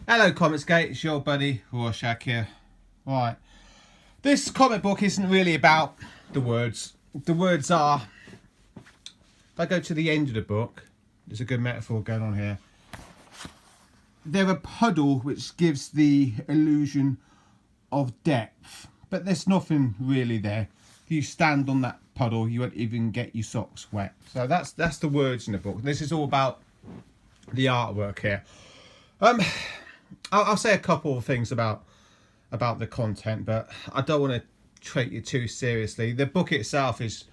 Hello, Comicsgate. It's your buddy Rorschach here. Right, this comic book isn't really about the words. The words are. If I go to the end of the book, there's a good metaphor going on here. They're a puddle which gives the illusion of depth, but there's nothing really there. If you stand on that puddle, you won't even get your socks wet. So that's the words in the book. This is all about the artwork here. I'll say a couple of things about the content, but I don't want to treat you too seriously. The book itself is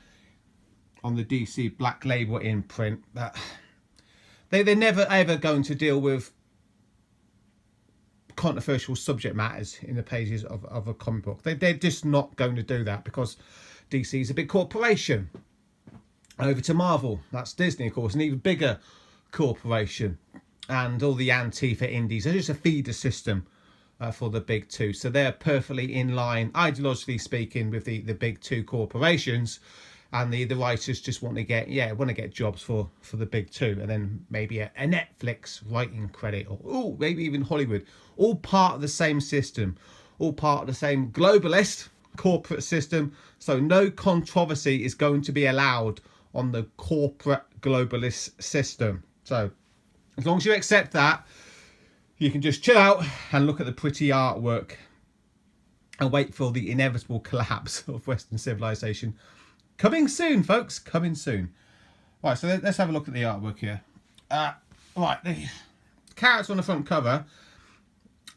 on the DC Black Label imprint. But they're never ever going to deal with controversial subject matters in the pages of a comic book. They're just not going to do that because DC is a big corporation. Over to Marvel, that's Disney, of course, an even bigger corporation. And all the Antifa indies are just a feeder system for the big two. So they're perfectly in line, ideologically speaking, with the big two corporations. And the writers just want to get jobs for the big two. And then maybe a Netflix writing credit, or maybe even Hollywood. All part of the same system. All part of the same globalist corporate system. So no controversy is going to be allowed on the corporate globalist system. So as long as you accept that, you can just chill out and look at the pretty artwork and wait for the inevitable collapse of Western civilization. Coming soon, folks. Coming soon. Right, so let's have a look at the artwork here. Right, the character on the front cover.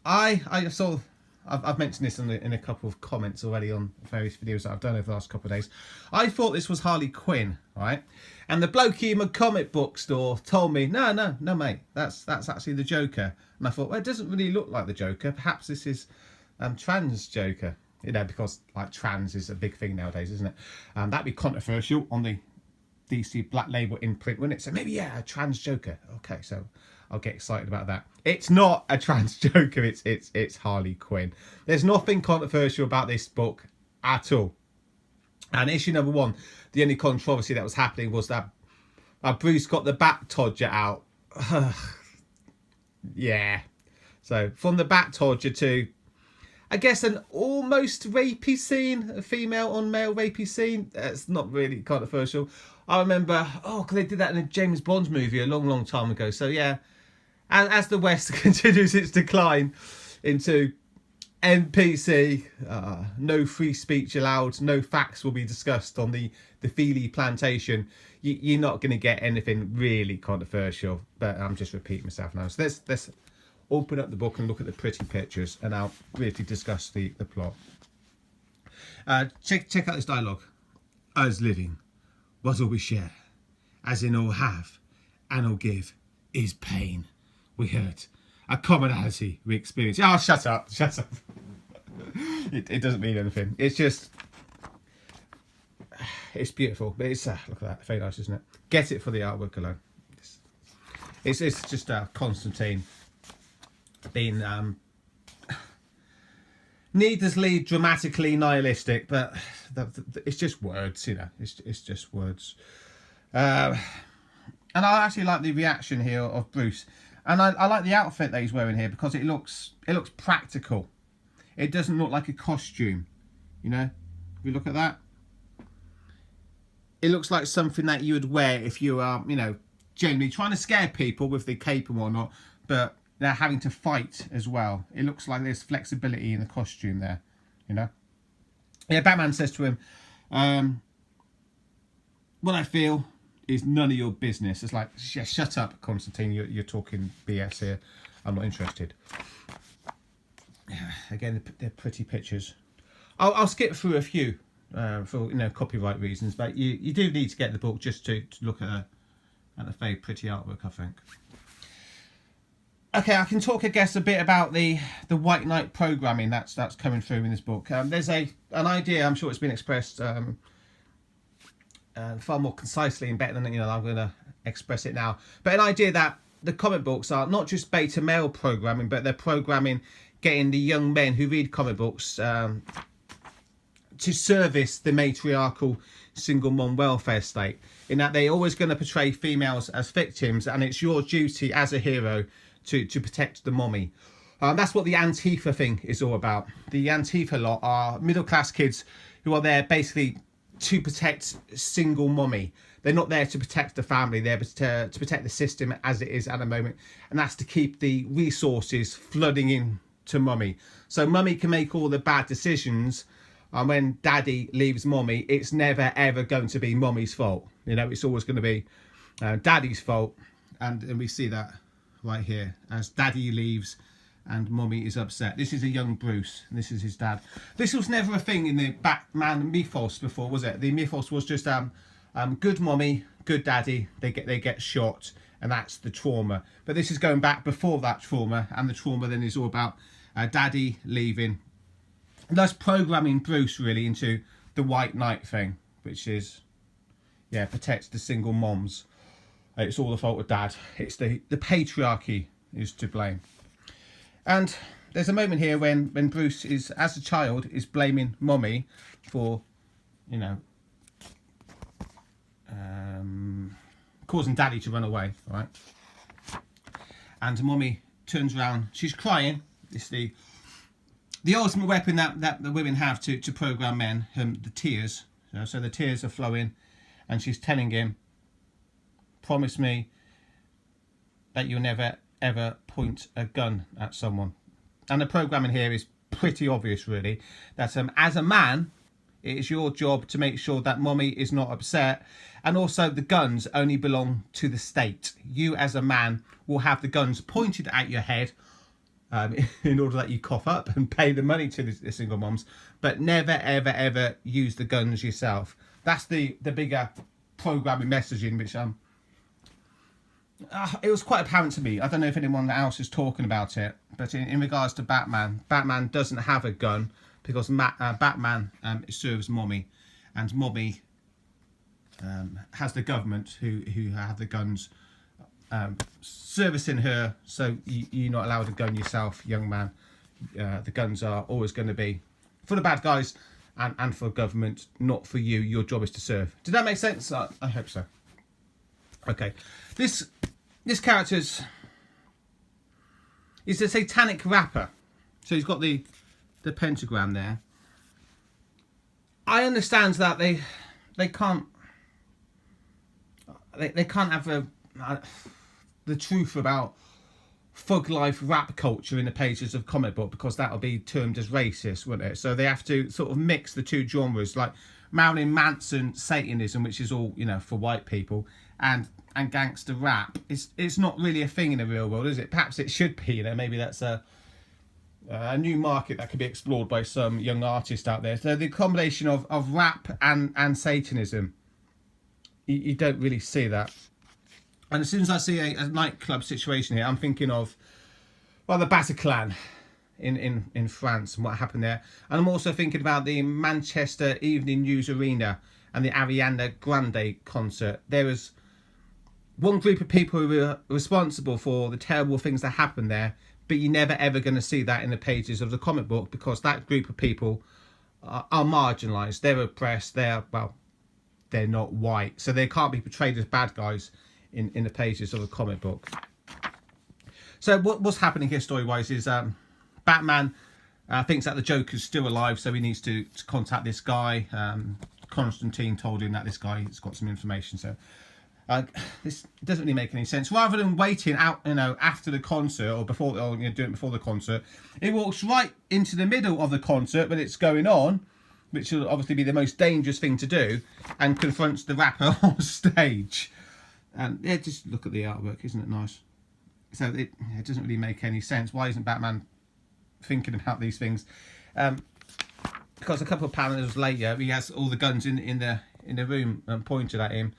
I've mentioned this in a couple of comments already on various videos that I've done over the last couple of days. I thought this was Harley Quinn, right? And the blokey in my comic book store told me, no, mate, that's actually the Joker. And I thought, well, it doesn't really look like the Joker. Perhaps this is trans Joker. You know, because like trans is a big thing nowadays, isn't it? That'd be controversial on the DC Black Label imprint, wouldn't it? So maybe, yeah, a trans Joker. Okay, so I'll get excited about that. It's not a trans Joker, it's Harley Quinn. There's nothing controversial about this book at all. And issue number 1, the only controversy that was happening was that Bruce got the Bat Todger out. Yeah. So from the Bat Todger to, I guess, an almost rapey scene, a female on male rapey scene. It's not really controversial. I remember, because they did that in a James Bond movie a long, long time ago. So yeah, and as the West continues its decline into NPC, no free speech allowed, no facts will be discussed on the Feely plantation, you're not going to get anything really controversial. But I'm just repeating myself now. So let's open up the book and look at the pretty pictures, and I'll really discuss the plot. Check out this dialogue. Us living, what all we share, as in all have, and all give, is pain. We hurt. A commonality we experience. Oh, shut up. It doesn't mean anything. It's just, it's beautiful. But it's, look at that. Very nice, isn't it? Get it for the artwork alone. It's just Constantine being needlessly dramatically nihilistic, but it's just words, you know. It's just words. And I actually like the reaction here of Bruce. And I like the outfit that he's wearing here because it looks practical. It doesn't look like a costume, you know. If you look at that, it looks like something that you would wear if you are, you know, generally trying to scare people with the cape and whatnot, but they're having to fight as well. It looks like there's flexibility in the costume there, you know. Yeah, Batman says to him, what I feel is none of your business. It's like, yeah, shut up, Constantine. You're talking BS here. I'm not interested. Again, they're pretty pictures. I'll skip through a few for copyright reasons, but you do need to get the book just to look at a very pretty artwork, I think. Okay, I can talk, I guess, a bit about the White Knight programming that's coming through in this book. There's an idea. I'm sure it's been expressed far more concisely and better than I'm going to express it now. But an idea that the comic books are not just beta male programming, but they're programming getting the young men who read comic books to service the matriarchal single mom welfare state. In that they're always going to portray females as victims, and it's your duty as a hero to protect the mommy. That's what the Antifa thing is all about. The Antifa lot are middle class kids who are there basically to protect single mommy. They're not there to protect the family. They're to protect the system as it is at the moment, and that's to keep the resources flooding in to mummy, so mummy can make all the bad decisions. And when daddy leaves mommy, it's never ever going to be mommy's fault. You know, it's always going to be daddy's fault. And we see that right here as daddy leaves and mummy is upset. This is a young Bruce, and this is his dad. This was never a thing in the Batman mythos before, was it? The mythos was just good mommy, good daddy, they get shot, and that's the trauma. But this is going back before that trauma, and the trauma then is all about daddy leaving. And that's programming Bruce really into the White Knight thing, which is, yeah, protects the single moms. It's all the fault of dad. It's the patriarchy is to blame. And there's a moment here when Bruce is, as a child, is blaming mommy for, you know, causing daddy to run away, right? And mommy turns around, she's crying. It's the ultimate weapon that the women have to program men, the tears. So the tears are flowing, and she's telling him, promise me that you'll never ever point a gun at someone. And the programming here is pretty obvious really, that as a man, it is your job to make sure that mommy is not upset, and also the guns only belong to the state. You as a man will have the guns pointed at your head in order that you cough up and pay the money to the single moms, but never ever ever use the guns yourself. That's the bigger programming messaging, which it was quite apparent to me. I don't know if anyone else is talking about it, but in regards to Batman doesn't have a gun because Batman serves mommy, and mommy has the government who have the guns servicing her. So you're not allowed a gun yourself, young man. The guns are always going to be for the bad guys and for government, not for you. Your job is to serve. Did that make sense? I hope so. Okay, this character is a satanic rapper. So he's got the pentagram there. I understand that they can't have the truth about thug life rap culture in the pages of comic book, because that will be termed as racist, wouldn't it? So they have to sort of mix the two genres, like Marilyn Manson Satanism, which is all, you know, for white people, and gangster rap. It's not really a thing in the real world, is it? Perhaps it should be. You know, maybe that's a new market that could be explored by some young artist out there. So the combination of rap and Satanism, you don't really see that. And as soon as I see a nightclub situation here, I'm thinking of, well, the Bataclan in France and what happened there. And I'm also thinking about the Manchester Evening News Arena and the Ariana Grande concert. There was one group of people who were responsible for the terrible things that happened there, but you're never ever going to see that in the pages of the comic book, because that group of people are marginalised. They're oppressed. They're not white, so they can't be portrayed as bad guys in the pages of a comic book. So what's happening here story-wise is Batman thinks that the Joker's still alive, so he needs to contact this guy. Constantine told him that this guy has got some information, so this doesn't really make any sense. Rather than waiting out, you know, after the concert or before, or doing it before the concert, he walks right into the middle of the concert when it's going on, which will obviously be the most dangerous thing to do, and confronts the rapper on stage. And yeah, just look at the artwork, isn't it nice? So it doesn't really make any sense. Why isn't Batman thinking about these things? Because a couple of panels later, he has all the guns in the room pointed at him.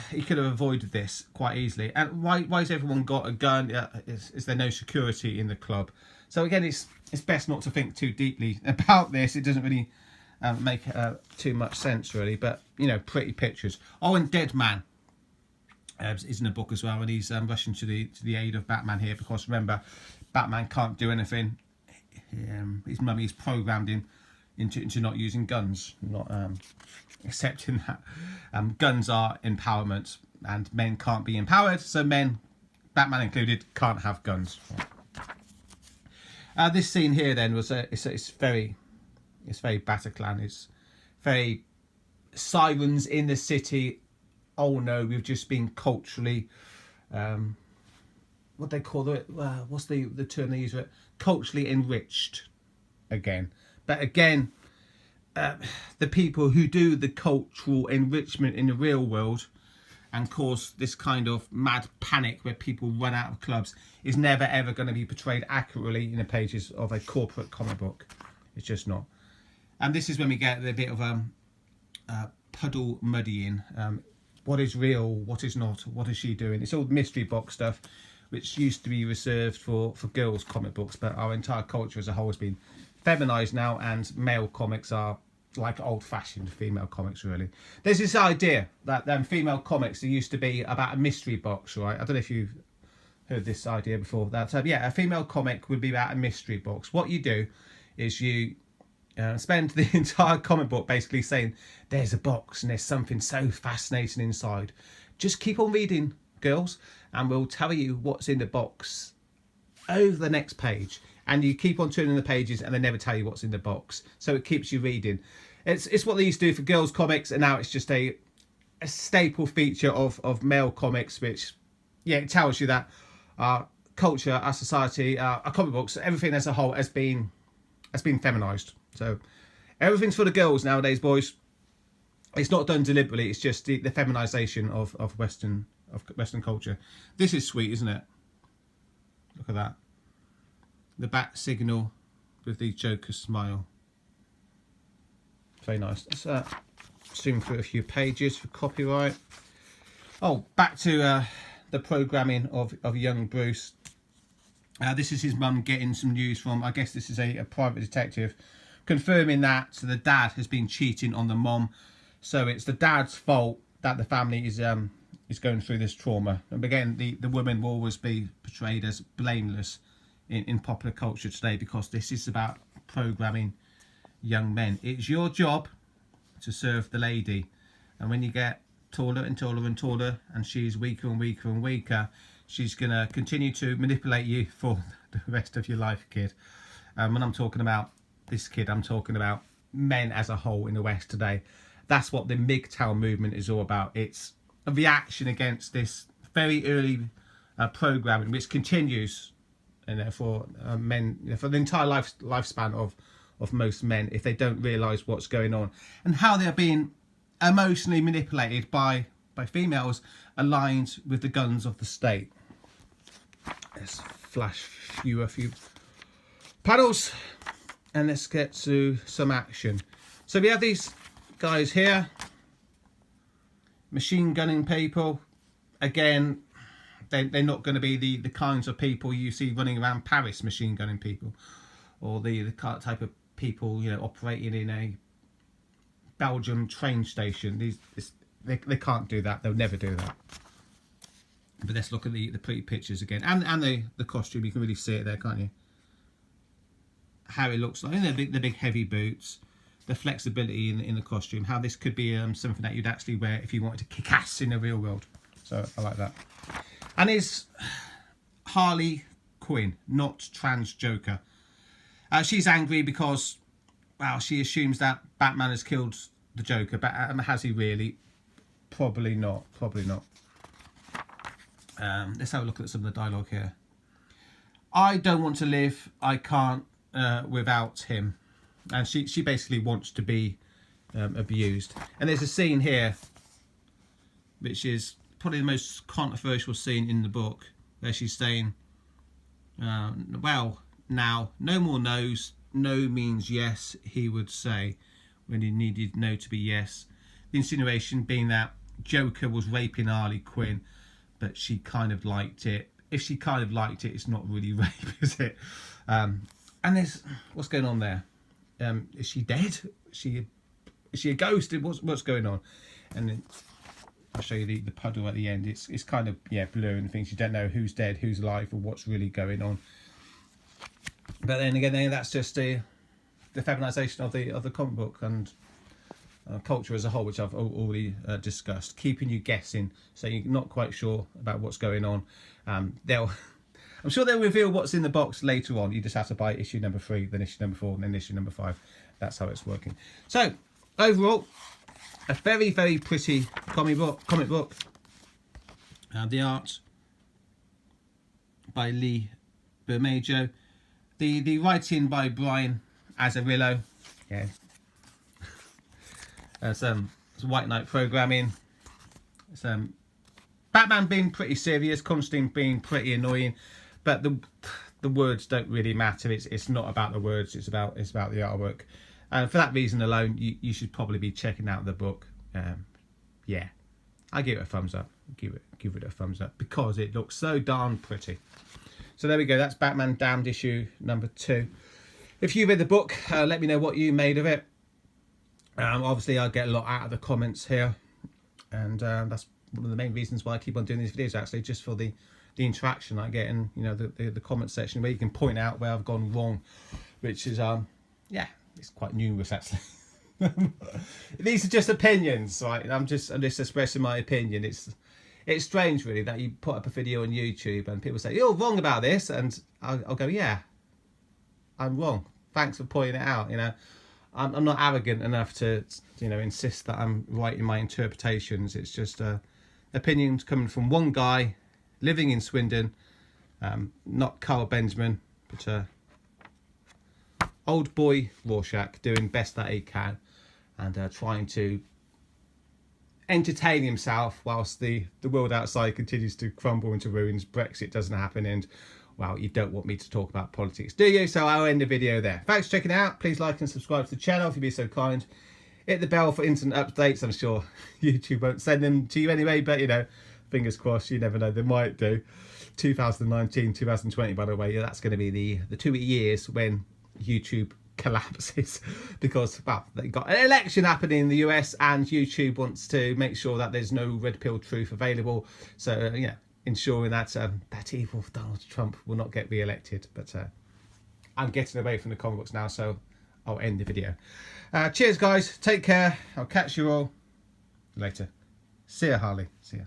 He could have avoided this quite easily. And why has everyone got a gun? Is there no security in the club? So again, it's best not to think too deeply about this. It doesn't really make too much sense, really. But, you know, pretty pictures. Oh, and Dead Man is in the book as well, and he's rushing to the aid of Batman here, because remember, Batman can't do anything. His mummy's programmed him into not using guns, not accepting that guns are empowerment, and men can't be empowered, so men, Batman included, can't have guns. This scene here then was it's very Bataclan. It's very sirens in the city. Oh no, we've just been culturally, what they call it? What's the term they use for it? Culturally enriched again. But again, the people who do the cultural enrichment in the real world and cause this kind of mad panic where people run out of clubs is never ever going to be portrayed accurately in the pages of a corporate comic book. It's just not. And this is when we get a bit of puddle muddying. What is real? What is not? What is she doing? It's all mystery box stuff, which used to be reserved for girls' comic books, but our entire culture as a whole has been feminized now, and male comics are like old-fashioned female comics, really. There's this idea that female comics, there used to be about a mystery box, right? I don't know if you've heard this idea before. That yeah, a female comic would be about a mystery box. What you do is you spend the entire comic book basically saying there's a box and there's something so fascinating inside. Just keep on reading, girls, and we'll tell you what's in the box over the next page. And you keep on turning the pages and they never tell you what's in the box. So it keeps you reading. It's what they used to do for girls' comics, and now it's just a staple feature of male comics, which, yeah, it tells you that our culture, our society, our comic books, everything as a whole has been feminized. So everything's for the girls nowadays, boys. It's not done deliberately. It's just the feminization of Western culture. This is sweet, isn't it? Look at that. The bat signal with the Joker smile. Very nice. Let's zoom through a few pages for copyright. Oh, back to the programming of young Bruce. This is his mum getting some news from, I guess this is a private detective, confirming that the dad has been cheating on the mom. So it's the dad's fault that the family is going through this trauma. And again, the woman will always be portrayed as blameless in popular culture today, because this is about programming young men. It's your job to serve the lady, and when you get taller and taller and taller and she's weaker and weaker and weaker, she's going to continue to manipulate you for the rest of your life, kid. When I'm talking about this kid, I'm talking about men as a whole in the West today. That's what the MGTOW movement is all about. It's a reaction against this very early programming, which continues, for men, for the entire lifespan of most men, if they don't realise what's going on and how they're being emotionally manipulated by females aligned with the guns of the state. Let's flash through a few panels and let's get to some action. So we have these guys here, machine gunning people. Again, they're not going to be the kinds of people you see running around Paris machine gunning people, or the type of people, you know, operating in a Belgium train station. They can't do that. They'll never do that. But let's look at the pretty pictures again, and the costume. You can really see it there, can't you? How it looks like, and the big heavy boots, the flexibility in the costume. How this could be something that you'd actually wear if you wanted to kick ass in the real world. So I like that. And is Harley Quinn, not trans Joker. She's angry because, well, she assumes that Batman has killed the Joker, but has he really? Probably not. Probably not. Let's have a look at some of the dialogue here. I don't want to live. I can't without him. And she basically wants to be abused. And there's a scene here, which is probably the most controversial scene in the book, where she's saying, well, now, no more no's. No means yes, he would say, when he needed no to be yes. The insinuation being that Joker was raping Harley Quinn, but she kind of liked it. If she kind of liked it, it's not really rape, is it? And there's, what's going on there? Is she dead? Is she a ghost? What's going on? And then I'll show you the puddle at the end. It's kind of, yeah, blurry and things. You don't know who's dead, who's alive, or what's really going on. But then again, that's just the feminization of the comic book and culture as a whole, which I've already discussed, keeping you guessing, so you're not quite sure about what's going on. I'm sure they'll reveal what's in the box later on. You just have to buy issue number 3, then issue number 4, and then issue number 5. That's how it's working. So, overall, a very, very pretty comic book. The art by Lee Bermejo. The writing by Brian Azzarello. Yeah. Some White Knight programming. Some Batman being pretty serious, Constantine being pretty annoying, but the words don't really matter. It's not about the words. It's about the artwork, and for that reason alone, you should probably be checking out the book. Yeah, I give it a thumbs up. Give it a thumbs up because it looks so darn pretty. So there we go. That's Batman Damned issue number 2. If you read the book, let me know what you made of it. Obviously, I get a lot out of the comments here, and that's one of the main reasons why I keep on doing these videos. Actually, just for the interaction I get in, the comment section where you can point out where I've gone wrong, which is yeah, it's quite numerous actually. These are just opinions, right? I'm just expressing my opinion. It's strange, really, that you put up a video on YouTube and people say, you're wrong about this. And I'll go, yeah, I'm wrong. Thanks for pointing it out. I'm not arrogant enough to, insist that I'm right in my interpretations. It's just opinions coming from one guy living in Swindon, not Carl Benjamin, but old boy Rorschach doing best that he can and trying to entertain himself whilst the world outside continues to crumble into ruins. Brexit doesn't happen, and well, you don't want me to talk about politics, do you? So I'll end the video there. Thanks for checking it out. Please like and subscribe to the channel if you'd be so kind. Hit the bell for instant updates. I'm sure YouTube won't send them to you anyway, but fingers crossed, you never know, they might do. 2019, 2020, by the way, that's going to be the 2 years when YouTube collapses because, well, they've got an election happening in the US and YouTube wants to make sure that there's no red pill truth available. So, ensuring that that evil Donald Trump will not get re-elected. But I'm getting away from the comic books now, so I'll end the video. Cheers, guys. Take care. I'll catch you all later. See ya, Harley. See ya.